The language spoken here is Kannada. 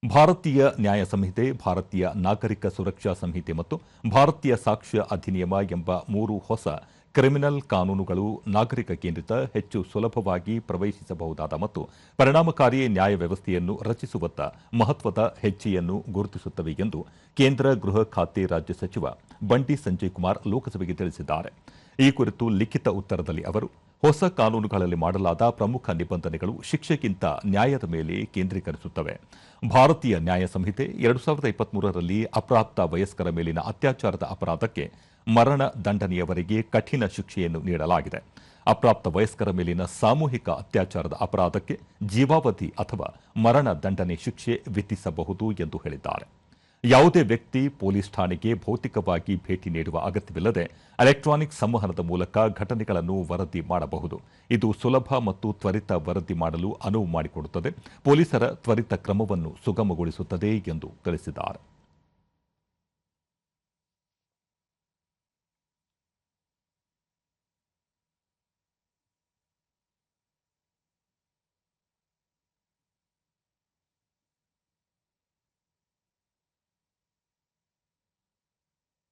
ಭಾರತೀಯ ನ್ಯಾಯ ಸಂಹಿತೆ, ಭಾರತೀಯ ನಾಗರಿಕ ಸುರಕ್ಷಾ ಸಂಹಿತೆ ಮತ್ತು ಭಾರತೀಯ ಸಾಕ್ಷ್ಯ ಅಧಿನಿಯಮ ಎಂಬ 3 ಹೊಸ ಕ್ರಿಮಿನಲ್ ಕಾನೂನುಗಳು ನಾಗರಿಕ ಕೇಂದ್ರಿತ, ಹೆಚ್ಚು ಸುಲಭವಾಗಿ ಪ್ರವೇಶಿಸಬಹುದಾದ ಮತ್ತು ಪರಿಣಾಮಕಾರಿ ನ್ಯಾಯ ವ್ಯವಸ್ಥೆಯನ್ನು ರಚಿಸುವತ್ತ ಮಹತ್ವದ ಹೆಜ್ಜೆಯನ್ನು ಗುರುತಿಸುತ್ತವೆ ಎಂದು ಕೇಂದ್ರ ಗೃಹ ಖಾತೆ ರಾಜ್ಯ ಸಚಿವ ಬಂಡಿ ಸಂಜಯ್ ಕುಮಾರ್ ಲೋಕಸಭೆಗೆ ತಿಳಿಸಿದ್ದಾರೆ. ಈ ಕುರಿತು ಲಿಖಿತ ಉತ್ತರದಲ್ಲಿ ಅವರು, ಹೊಸ ಕಾನೂನುಗಳಲ್ಲಿ ಮಾಡಲಾದ ಪ್ರಮುಖ ನಿಬಂಧನೆಗಳು ಶಿಕ್ಷೆಗಿಂತ ನ್ಯಾಯದ ಮೇಲೆ ಕೇಂದ್ರೀಕರಿಸುತ್ತವೆ. ಭಾರತೀಯ ನ್ಯಾಯ ಸಂಹಿತೆ 2023ರಲ್ಲಿ ಅಪ್ರಾಪ್ತ ವಯಸ್ಕರ ಮೇಲಿನ ಅತ್ಯಾಚಾರದ ಅಪರಾಧಕ್ಕೆ ಮರಣ ದಂಡನೆಯವರೆಗೆ ಕಠಿಣ ಶಿಕ್ಷೆಯನ್ನು ನೀಡಲಾಗಿದೆ. ಅಪ್ರಾಪ್ತ ವಯಸ್ಕರ ಮೇಲಿನ ಸಾಮೂಹಿಕ ಅತ್ಯಾಚಾರದ ಅಪರಾಧಕ್ಕೆ ಜೀವಾವಧಿ ಅಥವಾ ಮರಣ ದಂಡನೆ ಶಿಕ್ಷೆ ವಿಧಿಸಬಹುದು ಎಂದು ಹೇಳಿದ್ದಾರೆ. ಯಾವುದೇ ವ್ಯಕ್ತಿ ಪೊಲೀಸ್ ಠಾಣೆಗೆ ಭೌತಿಕವಾಗಿ ಭೇಟಿ ನೀಡುವ ಅಗತ್ಯವಿಲ್ಲದೆ ಎಲೆಕ್ಟ್ರಾನಿಕ್ ಸಂವಹನದ ಮೂಲಕ ಘಟನೆಗಳನ್ನು ವರದಿ ಮಾಡಬಹುದು. ಇದು ಸುಲಭ ಮತ್ತು ತ್ವರಿತ ವರದಿ ಮಾಡಲು ಅನುವು ಮಾಡಿಕೊಡುತ್ತದೆ, ಪೊಲೀಸರ ತ್ವರಿತ ಕ್ರಮವನ್ನು ಸುಗಮಗೊಳಿಸುತ್ತದೆ ಎಂದು ತಿಳಿಸಿದ್ದಾರೆ.